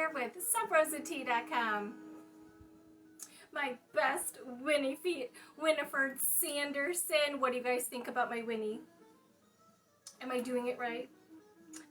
here with SubRosaTea.com. My best Winnie Sanderson. What do you guys think about my Winnie? Am I doing it right?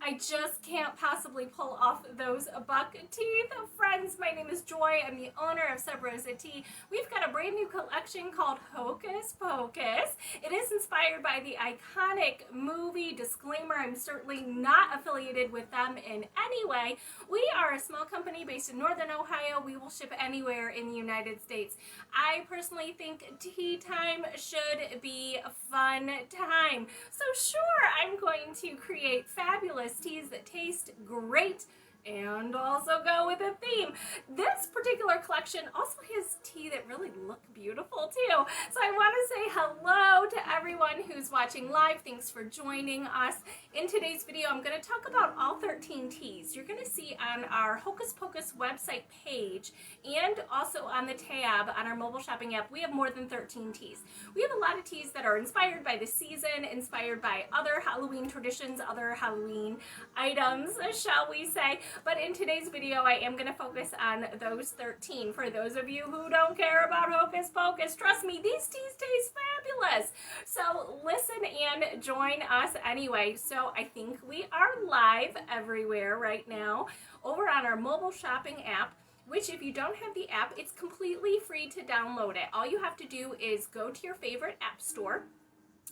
I just can't possibly pull off those buck teeth. Friends, my name is Joy. I'm the owner of Sub Rosa Tea. We've got a brand new collection called Hocus Pocus. It is inspired by the iconic movie. Disclaimer, I'm certainly not affiliated with them in any way. We are a small company based in Northern Ohio. We will ship anywhere in the United States. I personally think tea time should be a fun time. So sure, I'm going to create fabulous teas that taste great and also go with a theme. This particular collection also has tea that really look beautiful too. So I want to say hello to everyone who's watching live. Thanks for joining us. In today's video, I'm going to talk about all 13 teas. You're going to see on our Hocus Pocus website page and also on the tab on our mobile shopping app, we have more than 13 teas. We have a lot of teas that are inspired by the season, inspired by other Halloween traditions, other Halloween items, shall we say. But in today's video, I am going to focus on those 13. For those of you who don't care about Hocus Pocus, trust me, these teas taste fabulous. So listen and join us anyway. So I think we are live everywhere right now over on our mobile shopping app, which if you don't have the app, it's completely free to download it. All you have to do is go to your favorite app store,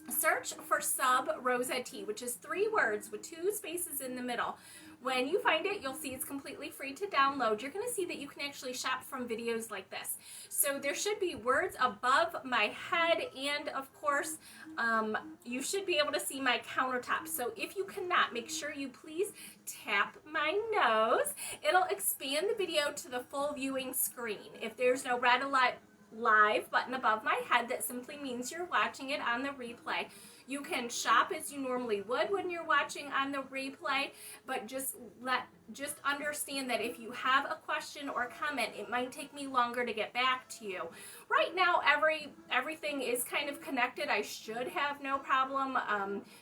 search for Sub Rosa Tea, which is 3 words with 2 spaces in the middle. When you find it, you'll see it's completely free to download. You're going to see that you can actually shop from videos like this. So there should be words above my head, and of course, you should be able to see my countertop. So if you cannot, make sure you please tap my nose. It'll expand the video to the full viewing screen. If there's no red live button above my head, that simply means you're watching it on the replay. You can shop as you normally would when you're watching on the replay, but just understand that if you have a question or comment, it might take me longer to get back to you. Right now, everything is kind of connected. I should have no problem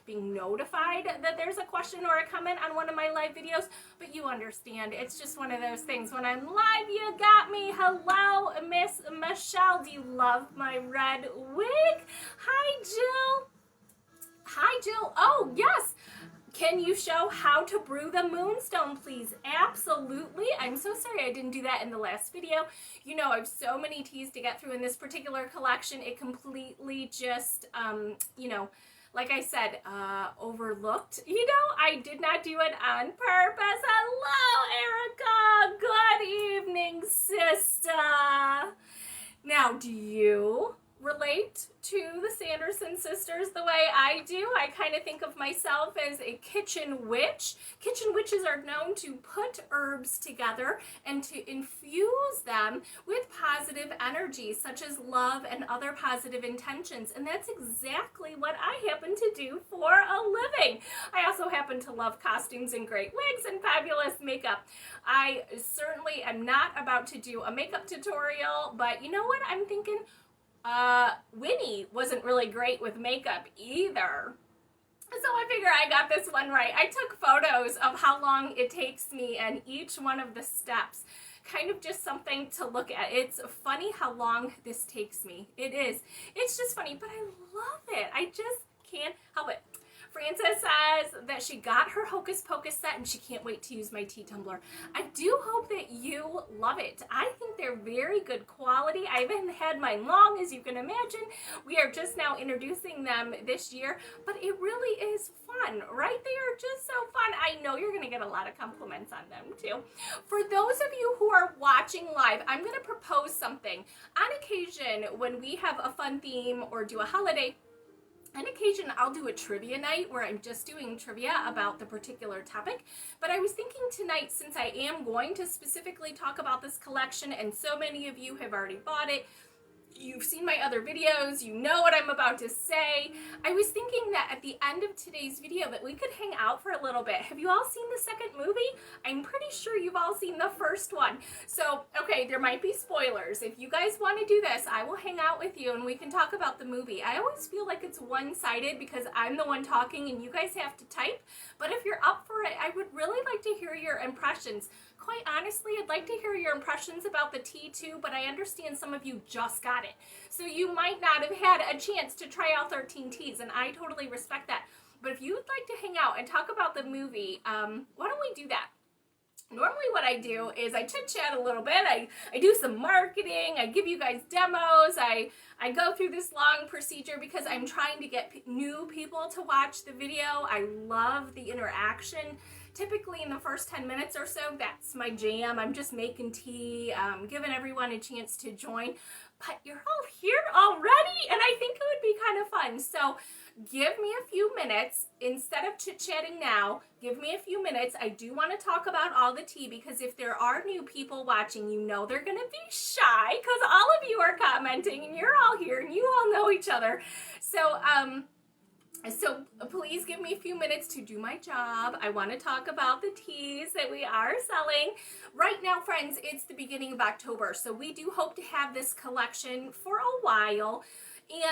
being notified that there's a question or a comment on one of my live videos, but you understand, it's just one of those things. When I'm live, you got me. Hello, Miss Michelle. Do you love my red wig? Hi, Jill. Hi, Jill. Oh, yes. Can you show how to brew the Moonstone, please? Absolutely. I'm so sorry I didn't do that in the last video. You know, I have so many teas to get through in this particular collection. It completely just, you know, like I said, overlooked. You know, I did not do it on purpose. Hello, Erica. Good evening, sister. Now, do you relate to the Sanderson sisters the way I do? I kind of think of myself as a kitchen witch. Kitchen witches are known to put herbs together and to infuse them with positive energy, such as love and other positive intentions. And that's exactly what I happen to do for a living. I also happen to love costumes and great wigs and fabulous makeup. I certainly am not about to do a makeup tutorial, but you know what I'm thinking? Winnie wasn't really great with makeup either. So I figure I got this one right. I took photos of how long it takes me and each one of the steps. Kind of just something to look at. It's funny how long this takes me. It is. It's just funny, but I love it. I just can't help it. Frances says that she got her Hocus Pocus set and she can't wait to use my tea tumbler. I do hope that you love it. I think they're very good quality. I haven't had mine long, as you can imagine. We are just now introducing them this year, but it really is fun, right? They are just so fun. I know you're going to get a lot of compliments on them too. For those of you who are watching live, I'm going to propose something. On occasion, when we have a fun theme or do a holiday, on occasion, I'll do a trivia night where I'm just doing trivia about the particular topic. But I was thinking tonight, since I am going to specifically talk about this collection and so many of you have already bought it, you've seen my other videos, you know what I'm about to say. I was thinking that at the end of today's video that we could hang out for a little bit. Have you all seen the second movie? I'm pretty sure you've all seen the first one. So, okay, there might be spoilers. If you guys want to do this, I will hang out with you and we can talk about the movie. I always feel like it's one-sided because I'm the one talking and you guys have to type. But if you're up for it, I would really like to hear your impressions. quite honestly, I'd like to hear your impressions about the tea too, but I understand some of you just got it. So you might not have had a chance to try out 13 teas, and I totally respect that. But if you would like to hang out and talk about the movie, why don't we do that? Normally what I do is I chit-chat a little bit, I do some marketing, I give you guys demos, I go through this long procedure because I'm trying to get new people to watch the video. I love the interaction. Typically in the first 10 minutes or so, that's my jam. I'm just making tea, giving everyone a chance to join. But you're all here already, and I think it would be kind of fun. So give me a few minutes. Instead of chit-chatting now, give me a few minutes. I do want to talk about all the tea because if there are new people watching, you know they're going to be shy because all of you are commenting and you're all here and you all know each other. So please give me a few minutes to do my job. I want to talk about the teas that we are selling. Right now, friends, it's the beginning of October, so we do hope to have this collection for a while.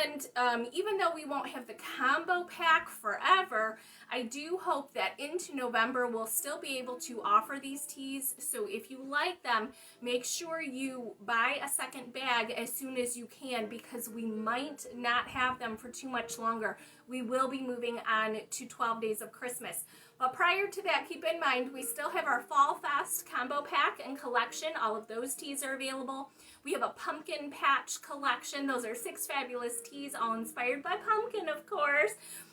And even though we won't have the combo pack forever, I do hope that into November we'll still be able to offer these teas. So if you like them, make sure you buy a second bag as soon as you can because we might not have them for too much longer. We will be moving on to 12 Days of Christmas. But prior to that, keep in mind, we still have our Fall Fest combo pack and collection. All of those teas are available. We have a pumpkin patch collection. Those are 6 fabulous teas, all inspired by pumpkin, of course.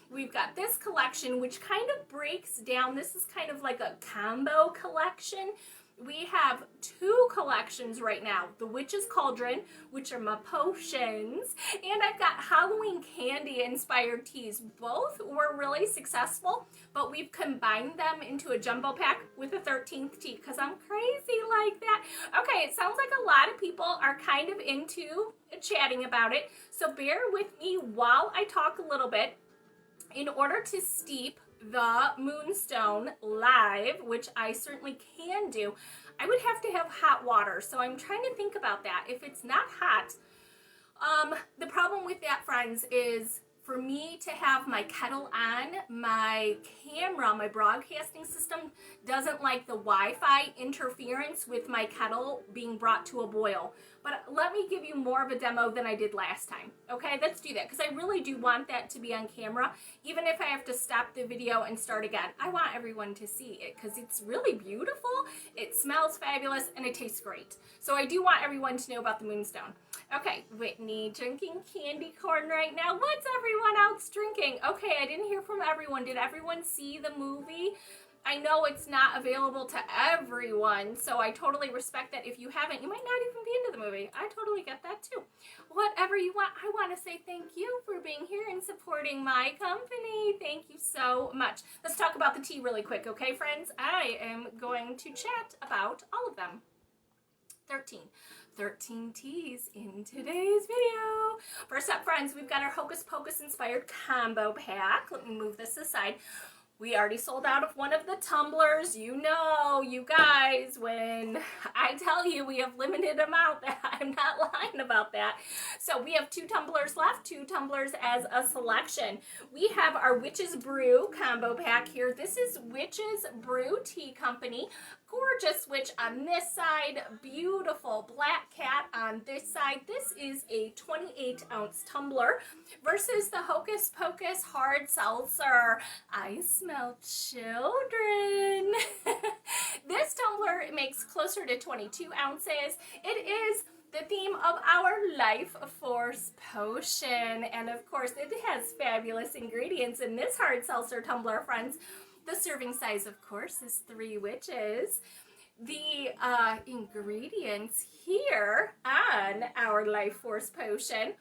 We've got this collection, which kind of breaks down. This is kind of like a combo collection. We have 2 collections right now. The Witch's Cauldron, which are my potions, and I've got Halloween candy inspired teas. Both were really successful, but we've combined them into a jumbo pack with a 13th tea because I'm crazy like that. Okay, it sounds like a lot of people are kind of into chatting about it, so bear with me while I talk a little bit. In order to steep the Moonstone live, which I certainly can do, I would have to have hot water. So I'm trying to think about that. If it's not hot, the problem with that, friends, is for me to have my kettle on, my camera, my broadcasting system doesn't like the Wi-Fi interference with my kettle being brought to a boil. But let me give you more of a demo than I did last time. Okay, let's do that because I really do want that to be on camera. Even if I have to stop the video and start again, I want everyone to see it because it's really beautiful, it smells fabulous, and it tastes great. So I do want everyone to know about the Moonstone. Okay, Whitney drinking candy corn right now. What's everyone else drinking? Okay, I didn't hear from everyone. Did everyone see the movie? I know it's not available to everyone, so I totally respect that. If you haven't, you might not even be into the movie. I totally get that too. Whatever you want, I want to say thank you for being here and supporting my company. Thank you so much. Let's talk about the tea really quick, okay, friends? I am going to chat about all of them. 13 teas in today's video. First up, friends, we've got our Hocus Pocus Inspired Combo Pack. Let me move this aside. We already sold out of one of the tumblers. You know, you guys, when I tell you we have limited amount, I'm not lying about that. So we have 2 tumblers left, 2 tumblers as a selection. We have our Witch's Brew combo pack here. This is Witch's Brew Tea Company. Gorgeous witch on this side, beautiful black cat on this side. This is a 28-ounce tumbler versus the Hocus Pocus hard seltzer. I smell children. This tumbler makes closer to 22 ounces. It is the theme of our Life Force potion, and of course it has fabulous ingredients in this hard seltzer tumbler, friends. The serving size, of course, is 3 witches. The ingredients here on our Life Force potion: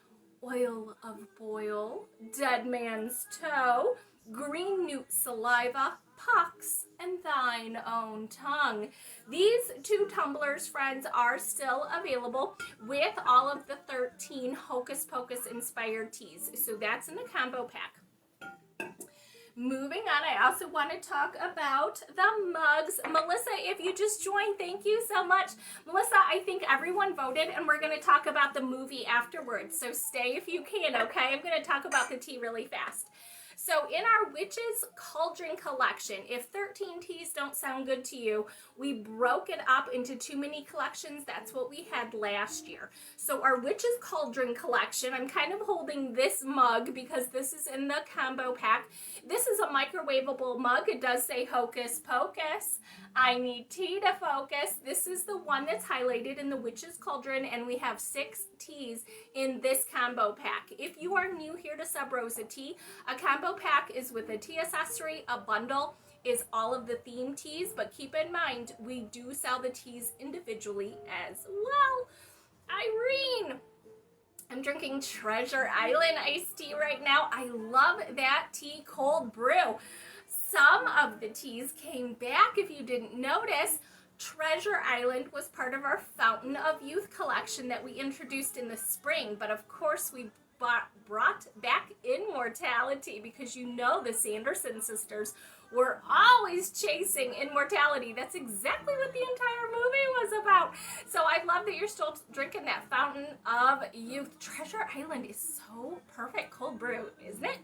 oil of boil, dead man's toe, green newt saliva, pox, and thine own tongue. These 2 tumblers, friends, are still available with all of the 13 Hocus Pocus inspired teas. So that's in the combo pack. Moving on, I also want to talk about the mugs. Melissa, if you just joined, thank you so much. Melissa, I think everyone voted, and we're going to talk about the movie afterwards, so stay if you can, okay? I'm going to talk about the tea really fast. So in our Witch's Cauldron collection, if 13 teas don't sound good to you, we broke it up into 2 mini collections. That's what we had last year. So our Witch's Cauldron collection, I'm kind of holding this mug because this is in the combo pack. This is a microwavable mug. It does say Hocus Pocus. I need tea to focus. This is the one that's highlighted in the Witch's Cauldron, and we have 6 teas in this combo pack. If you are new here to Sub Rosa Tea, a combo pack is with a tea accessory. A bundle is all of the theme teas, but keep in mind, we do sell the teas individually as well. Irene, I'm drinking Treasure Island iced tea right now. I love that tea, cold brew. Some of the teas came back, if you didn't notice. Treasure Island was part of our Fountain of Youth collection that we introduced in the spring, but of course we brought back Immortality because you know the Sanderson sisters were always chasing immortality. That's exactly what the entire movie was about. So I love that you're still drinking that Fountain of Youth. Treasure Island is so perfect cold brew, isn't it?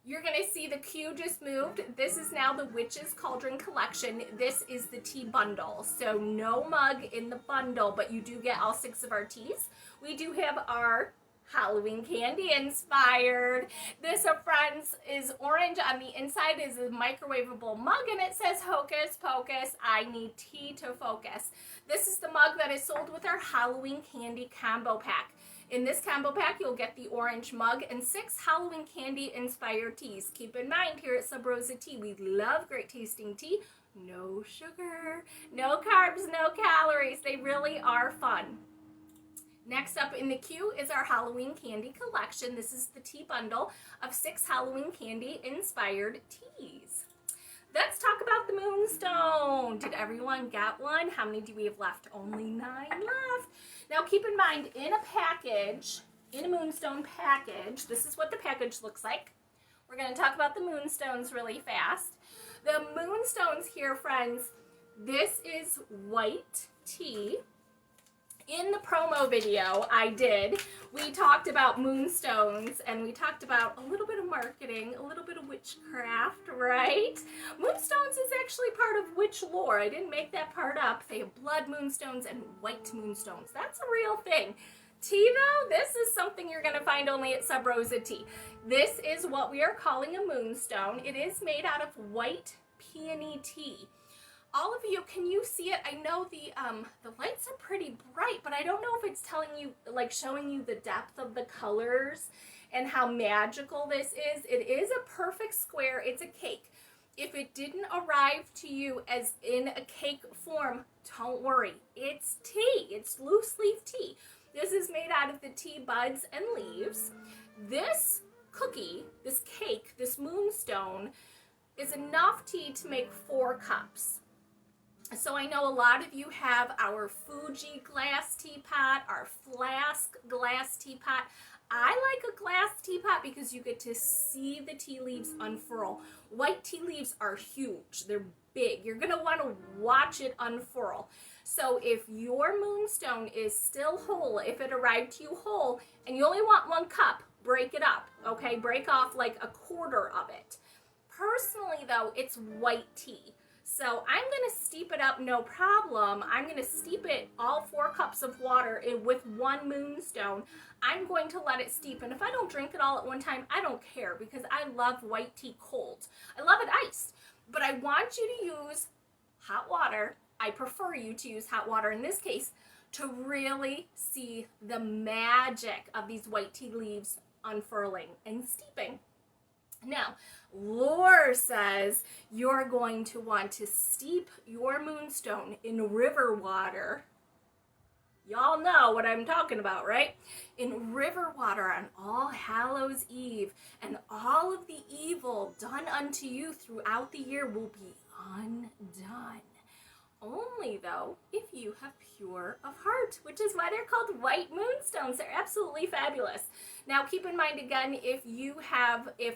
You're going to see the queue just moved. This is now the Witch's Cauldron collection. This is the tea bundle. So no mug in the bundle, but you do get all 6 of our teas. We do have our Halloween candy inspired. This, friends, is orange. On the inside is a microwavable mug, and it says Hocus Pocus, I need tea to focus. This is the mug that is sold with our Halloween candy combo pack. In this combo pack, you'll get the orange mug and 6 Halloween candy-inspired teas. Keep in mind, here at Sub Rosa Tea, we love great tasting tea. No sugar, no carbs, no calories. They really are fun. Next up in the queue is our Halloween candy collection. This is the tea bundle of 6 Halloween candy-inspired teas. Let's talk about the Moonstone. Did everyone get one? How many do we have left? Only 9 left. Now keep in mind, in a package, in a Moonstone package, this is what the package looks like. We're going to talk about the Moonstones really fast. The Moonstones here, friends, this is white tea. In the promo video I did, we talked about Moonstones, and we talked about a little bit of marketing, a little bit of witchcraft, right? Moonstones is actually part of witch lore. I didn't make that part up. They have blood moonstones and white moonstones. That's a real thing. Tea, though, this is something you're going to find only at Sub Rosa Tea. This is what we are calling a moonstone. It is made out of white peony tea. All of you, can you see it? I know the lights are pretty bright, but I don't know if it's telling you, like showing you the depth of the colors and how magical this is. It is a perfect square. It's a cake. If it didn't arrive to you as in a cake form, don't worry. It's tea. It's loose leaf tea. This is made out of the tea buds and leaves. This cookie, this cake, this moonstone is enough tea to make 4 cups. So I know a lot of you have our Fuji glass teapot, our flask glass teapot. I like a glass teapot because you get to see the tea leaves unfurl. White tea leaves are huge. They're big. You're going to want to watch it unfurl. So if your moonstone is still whole, if it arrived to you whole, and you only want 1 cup, break it up, okay? Break off like a quarter of it. Personally, though, it's white tea. So I'm going to steep it up, no problem. I'm going to steep it all 4 cups of water with 1 moonstone. I'm going to let it steep. And if I don't drink it all at one time, I don't care because I love white tea cold. I love it iced. But I want you to use hot water. I prefer you to use hot water in this case to really see the magic of these white tea leaves unfurling and steeping. Now, lore says you're going to want to steep your moonstone in river water. Y'all know what I'm talking about, right? In river water on All Hallows Eve, and all of the evil done unto you throughout the year will be undone. Only, though, if you have pure of heart, which is why they're called white moonstones. They're absolutely fabulous. Now, keep in mind, again, if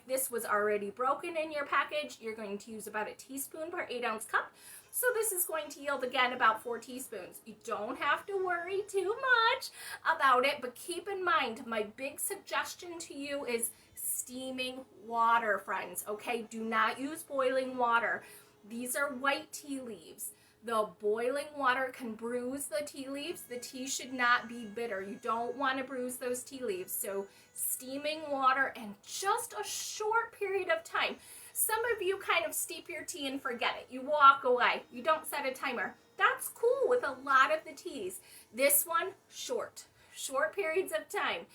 this was already broken in your package, you're going to use about a teaspoon per 8-ounce cup. So this is going to yield, again, about 4 teaspoons. You don't have to worry too much about it, but keep in mind, my big suggestion to you is steaming water, friends, okay? Do not use boiling water. These are white tea leaves. The boiling water can bruise the tea leaves. The tea should not be bitter. You don't want to bruise those tea leaves. So steaming water and just a short period of time. Some of you kind of steep your tea and forget it. You walk away. You don't set a timer. That's cool with a lot of the teas. This one, short periods of time.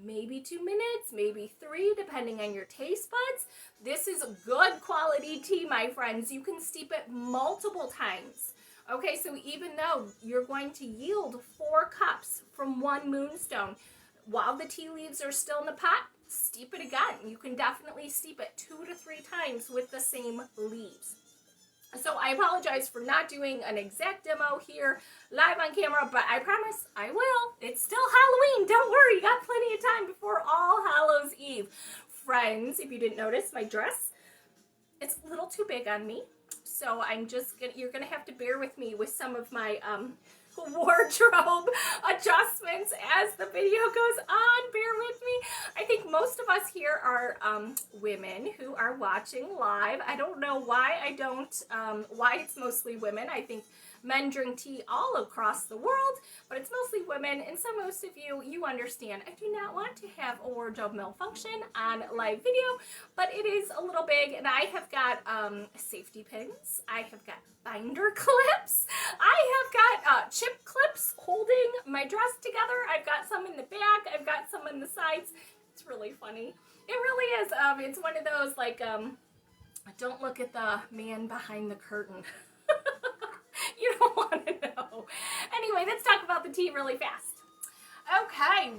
Maybe 2 minutes, maybe 3, depending on your taste buds. This is good quality tea, my friends. You can steep it multiple times. Okay, so even though you're going to yield 4 cups from 1 Moonstone, while the tea leaves are still in the pot, steep it again. You can definitely steep it 2 to 3 times with the same leaves. So I apologize for not doing an exact demo here live on camera, but I promise I will. It's still Halloween. Don't worry. You got plenty of time before All Hallows Eve. Friends, if you didn't notice, my dress, it's a little too big on me. So you're going to have to bear with me with some of my wardrobe adjustments as the video goes on. Bear with me. I think most of us here are women who are watching live. I don't know why why it's mostly women. I think men drink tea all across the world, but it's mostly women, and so most of you understand. I do not want to have a wardrobe malfunction on live video, but it is a little big, and I have got safety pins. I have got binder clips. I have got chip clips holding my dress together. I've got some in the back. I've got some on the sides. It's really funny. It really is. It's one of those, like, don't look at the man behind the curtain. You don't want to know. Anyway, let's talk about the tea really fast. Okay,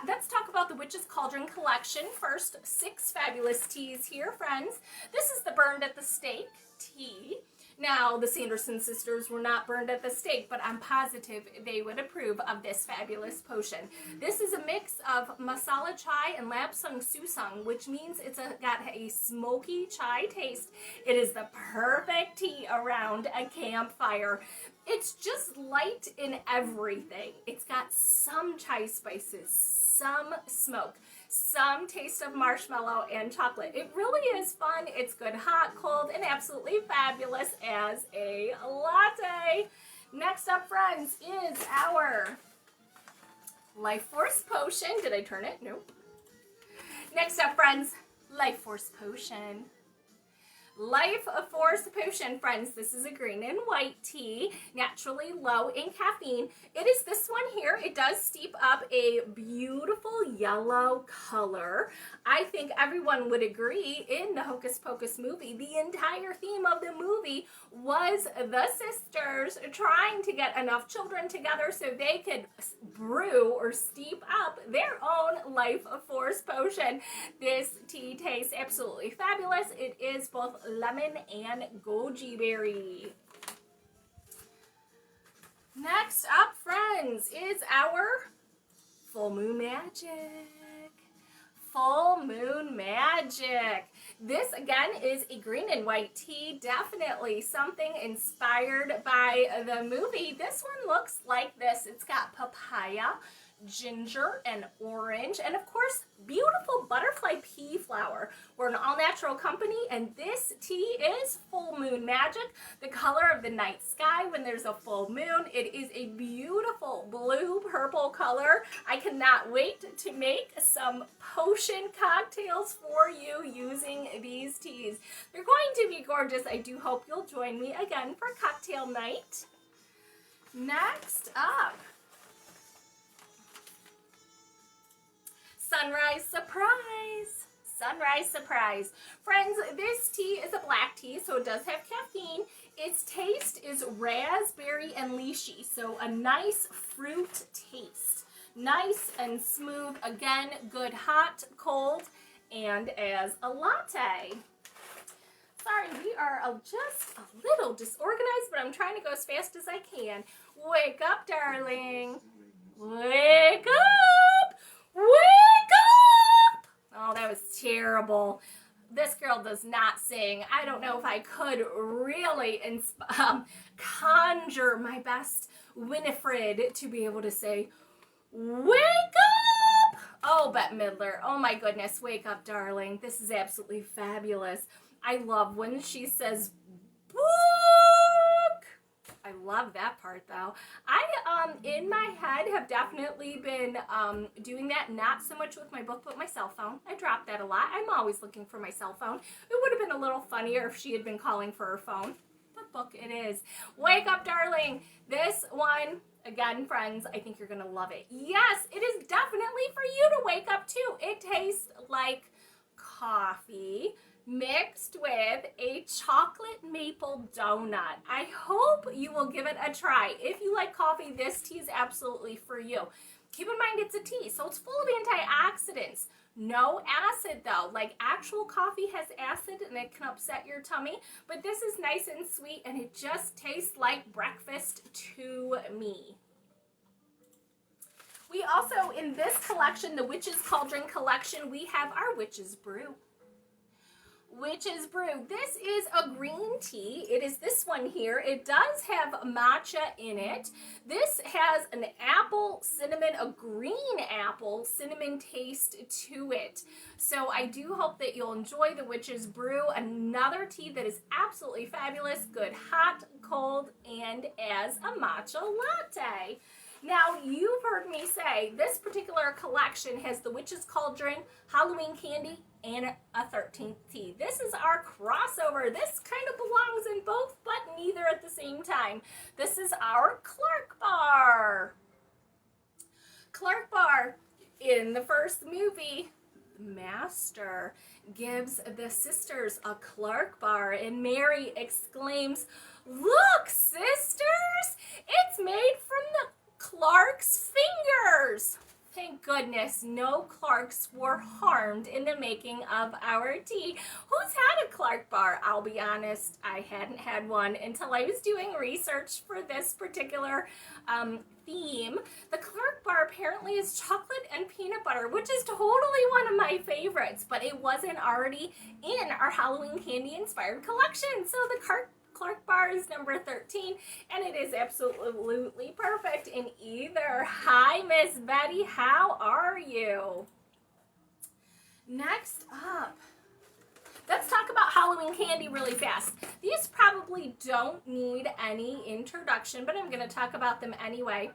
let's talk about the Witch's Cauldron collection first. 6 fabulous teas here, friends. This is the burned at the stake tea. Now, the Sanderson sisters were not burned at the stake, but I'm positive they would approve of this fabulous potion. This is a mix of masala chai and lapsang susang, which means it's got a smoky chai taste. It is the perfect tea around a campfire. It's just light in everything. It's got some chai spices, some smoke, some taste of marshmallow and chocolate. It really is fun. It's good hot, cold, and absolutely fabulous as a latte. Next up, friends, is our Life Force Potion. Did I turn it? Nope. Next up, friends, Life Force Potion. Life Force Potion, friends. This is a green and white tea, naturally low in caffeine. It is this one here. It does steep up a beautiful yellow color. I think everyone would agree in the Hocus Pocus movie, the entire theme of the movie was the sisters trying to get enough children together so they could brew or steep up their own Life Force Potion. This tea tastes absolutely fabulous. It is both lemon and goji berry. Next up, friends, is our Full Moon Magic. Full Moon Magic. This, again, is a green and white tea. Definitely something inspired by the movie. This one looks like this. It's got papaya, ginger, and orange, and of course, beautiful butterfly pea flower. We're an all-natural company, and this tea is Full Moon Magic, the color of the night sky when there's a full moon. It is a beautiful blue-purple color. I cannot wait to make some potion cocktails for you using these teas. They're going to be gorgeous. I do hope you'll join me again for cocktail night. Next up, Sunrise Surprise. Sunrise Surprise. Friends, this tea is a black tea, so it does have caffeine. Its taste is raspberry and lychee, so a nice fruit taste. Nice and smooth. Again, good hot, cold, and as a latte. Sorry, we are just a little disorganized, but I'm trying to go as fast as I can. Wake up, darling. Wake up! Wake up! Oh, that was terrible. this girl does not sing. I don't know if I could really conjure my best Winifred to be able to say, wake up! Oh, Bette Midler. Oh my goodness, wake up, darling. This is absolutely fabulous. I love when she says, book! I love that part though. I, in my head, have definitely been doing that, not so much with my book, but my cell phone. I drop that a lot. I'm always looking for my cell phone. It would have been a little funnier if she had been calling for her phone. But book it is. Wake up, darling. This one, again, friends, I think you're going to love it. Yes, it is definitely for you to wake up too. It tastes like coffee mixed with a chocolate maple donut. I hope you will give it a try. If you like coffee, this tea is absolutely for you. Keep in mind it's a tea, so it's full of antioxidants. No acid though. Like actual coffee has acid and it can upset your tummy, but this is nice and sweet and it just tastes like breakfast to me. We also, in this collection, the Witch's Cauldron collection, we have our Witch's Brew. Witch's Brew. This is a green tea. It is this one here. It does have matcha in it. This has an apple cinnamon, a green apple cinnamon taste to it. So I do hope that you'll enjoy the Witch's Brew. Another tea that is absolutely fabulous. Good hot, cold, and as a matcha latte. Now, you've heard me say this particular collection has the Witch's Cauldron, Halloween candy, and a 13th tea. This is our crossover. This kind of belongs in both, but neither at the same time. This is our Clark Bar. Clark Bar, in the first movie, Master gives the sisters a Clark Bar, and Mary exclaims, "Look, sisters, it's made from the Clark's fingers." Thank goodness no Clarks were harmed in the making of our tea. Who's had a Clark Bar? I'll be honest, I hadn't had one until I was doing research for this particular theme. The Clark Bar apparently is chocolate and peanut butter, which is totally one of my favorites, but it wasn't already in our Halloween candy inspired collection. So the Clark Bar is number 13, and it is absolutely perfect in either. Hi, Miss Betty. How are you? Next up, let's talk about Halloween candy really fast. These probably don't need any introduction, but I'm going to talk about them anyway.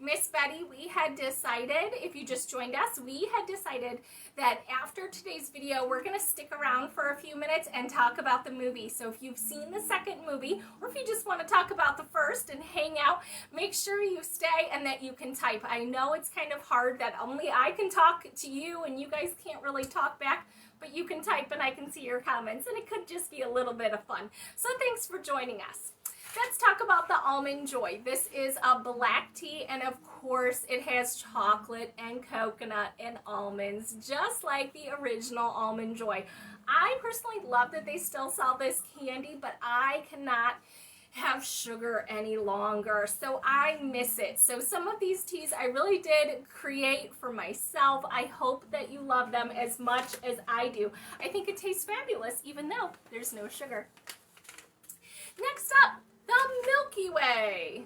Miss Betty, we had decided, if you just joined us, we had decided that after today's video, we're going to stick around for a few minutes and talk about the movie. So if you've seen the second movie, or if you just want to talk about the first and hang out, make sure you stay and that you can type. I know it's kind of hard that only I can talk to you and you guys can't really talk back, but you can type and I can see your comments, and it could just be a little bit of fun. So thanks for joining us. Let's talk about the Almond Joy. This is a black tea, and of course it has chocolate and coconut and almonds, just like the original Almond Joy. I personally love that they still sell this candy, but I cannot have sugar any longer, so I miss it. So some of these teas I really did create for myself. I hope that you love them as much as I do. I think it tastes fabulous, even though there's no sugar. Next up, the Milky Way.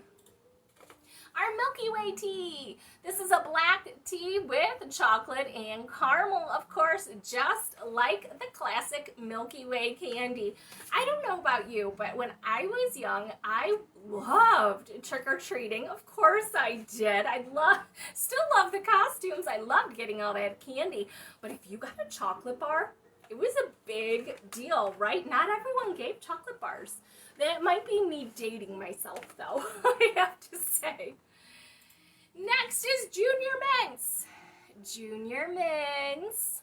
Our Milky Way tea. This is a black tea with chocolate and caramel, of course, just like the classic Milky Way candy. I don't know about you, but when I was young, I loved trick-or-treating. Of course I did. Still love the costumes. I loved getting all that candy. But if you got a chocolate bar, it was a big deal, right? Not everyone gave chocolate bars. That might be me dating myself, though, I have to say. Next is Junior Mints. Junior Mints.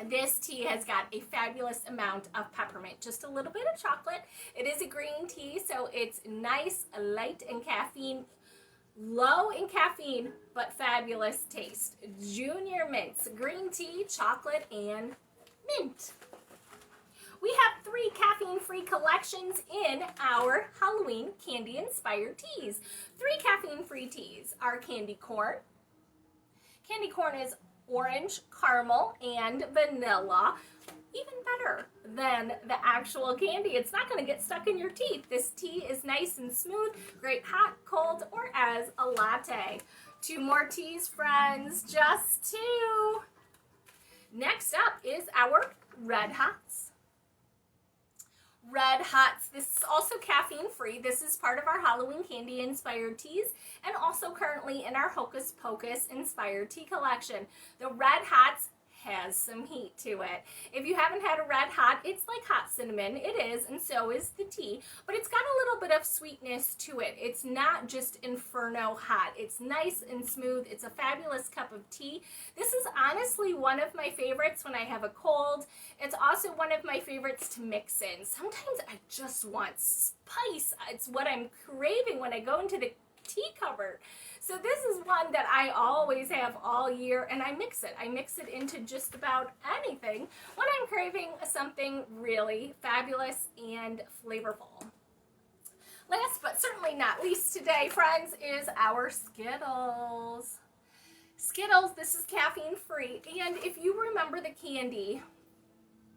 This tea has got a fabulous amount of peppermint, just a little bit of chocolate. It is a green tea, so it's nice, light in caffeine, low in caffeine, but fabulous taste. Junior Mints, green tea, chocolate, and mint. We have 3 caffeine-free collections in our Halloween candy-inspired teas. 3 caffeine-free teas are candy corn. Candy corn is orange, caramel, and vanilla. even better than the actual candy. It's not going to get stuck in your teeth. This tea is nice and smooth, great hot, cold, or as a latte. 2 more teas, friends, just 2. Next up is our Red Hots. Red Hots. This is also caffeine free. This is part of our Halloween candy inspired teas and also currently in our Hocus Pocus Inspired Tea collection. The Red Hots has some heat to it. If you haven't had a Red Hot, it's like hot cinnamon. It is, and so is the tea, but it's got a little bit of sweetness to it. It's not just inferno hot. It's nice and smooth. It's a fabulous cup of tea. This is honestly one of my favorites when I have a cold. It's also one of my favorites to mix in. Sometimes I just want spice. It's what I'm craving when I go into the tea cupboard. So this is one that I always have all year, and I mix it. I mix it into just about anything when I'm craving something really fabulous and flavorful. Last but certainly not least today, friends, is our Skittles. Skittles, this is caffeine free, and if you remember the candy,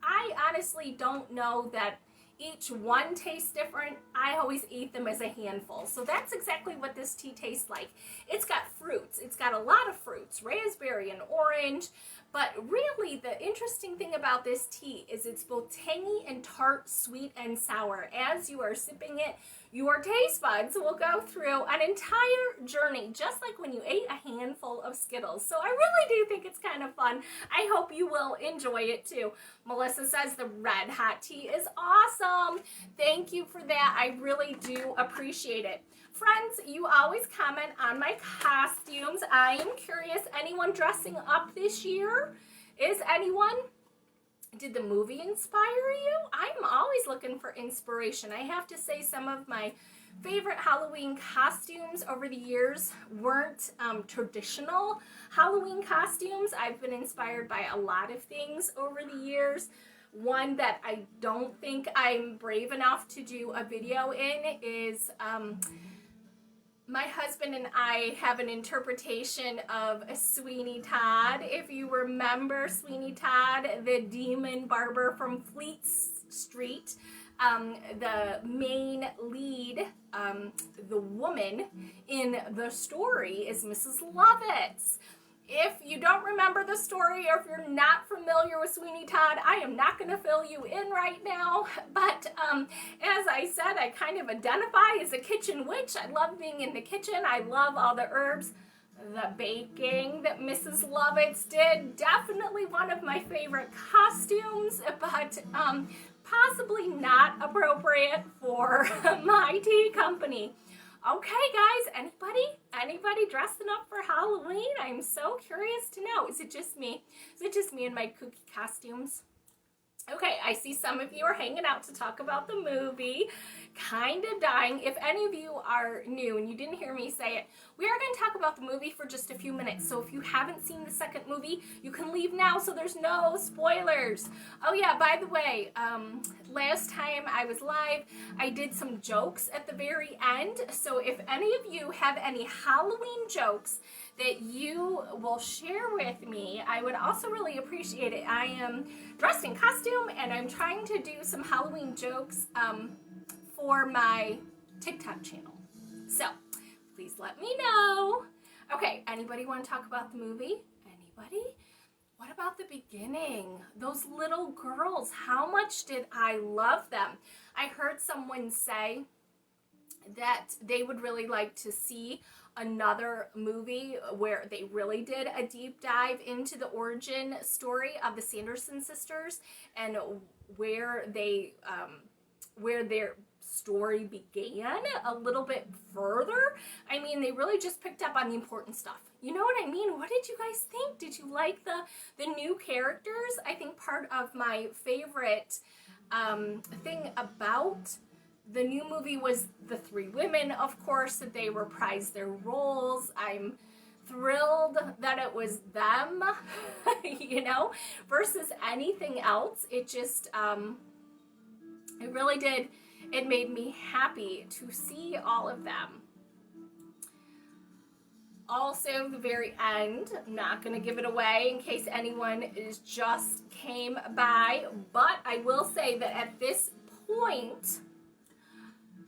I honestly don't know that each one tastes different. I always eat them as a handful. So that's exactly what this tea tastes like. It's got fruits. It's got a lot of fruits, raspberry and orange. But really the interesting thing about this tea is it's both tangy and tart, sweet and sour. As you are sipping it, your taste buds will go through an entire journey, just like when you ate a handful of Skittles. So I really do think it's kind of fun. I hope you will enjoy it too. Melissa says the Red Hot tea is awesome. Thank you for that. I really do appreciate it. Friends, you always comment on my costumes. I am curious, anyone dressing up this year? Is anyone? Did the movie inspire you? I'm always looking for inspiration. I have to say some of my favorite Halloween costumes over the years weren't traditional Halloween costumes. I've been inspired by a lot of things over the years. One that I don't think I'm brave enough to do a video in is my husband and I have an interpretation of Sweeney Todd. If you remember Sweeney Todd, the demon barber from Fleet Street, the main lead, the woman in the story is Mrs. Lovitz. If you don't remember the story or if you're not familiar with Sweeney Todd, I am not going to fill you in right now. But as I said, I kind of identify as a kitchen witch. I love being in the kitchen. I love all the herbs. The baking that Mrs. Lovitz did, definitely one of my favorite costumes, but possibly not appropriate for my tea company. Okay, guys, anybody dressing up for Halloween? I'm so curious to know. Is it just me? Is it just me and my kooky costumes? Okay, I see some of you are hanging out to talk about the movie. Kind of dying. If any of you are new and you didn't hear me say it, we are going to talk about the movie for just a few minutes. So if you haven't seen the second movie, you can leave now so there's no spoilers. Oh yeah, by the way, last time I was live, I did some jokes at the very end. So if any of you have any Halloween jokes that you will share with me, I would also really appreciate it. I am dressed in costume and I'm trying to do some Halloween jokes for my TikTok channel. So please let me know. Okay, anybody want to talk about the movie? Anybody? What about the beginning? Those little girls, how much did I love them? I heard someone say that they would really like to see another movie where they really did a deep dive into the origin story of the Sanderson sisters and where their story began a little bit further. I mean, they really just picked up on the important stuff. You know what I mean? What did you guys think? Did you like the new characters? I think part of my favorite thing about the new movie was the 3 women, of course, that they reprised their roles. I'm thrilled that it was them, you know, versus anything else. It just, it really did. It made me happy to see all of them. also the very end. I'm not going to give it away in case anyone is just came by, but I will say that at this point,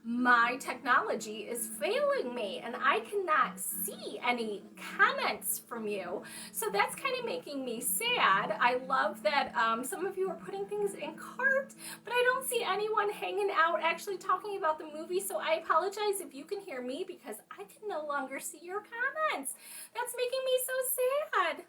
my technology is failing me and I cannot see any comments from you. So that's kind of making me sad. I love that some of you are putting things in cart, but I don't see anyone hanging out actually talking about the movie. So I apologize if you can hear me because I can no longer see your comments. That's making me so sad.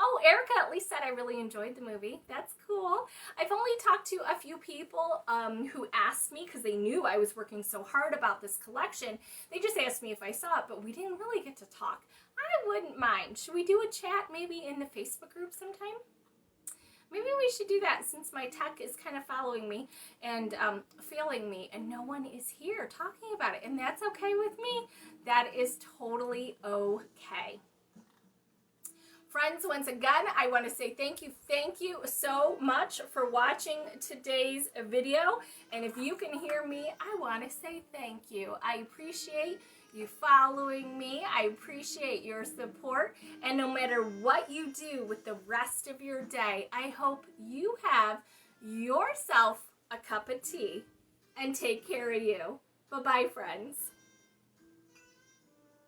Oh, Erica at least said I really enjoyed the movie. That's cool. I've only talked to a few people who asked me because they knew I was working so hard about this collection. They just asked me if I saw it, but we didn't really get to talk. I wouldn't mind. Should we do a chat maybe in the Facebook group sometime? Maybe we should do that since my tech is kind of following me and failing me and no one is here talking about it. And that's okay with me. That is totally okay. Friends, once again, I want to say thank you so much for watching today's video. And if you can hear me, I want to say thank you. I appreciate you following me. I appreciate your support. And no matter what you do with the rest of your day, I hope you have yourself a cup of tea and take care of you. Bye-bye, friends.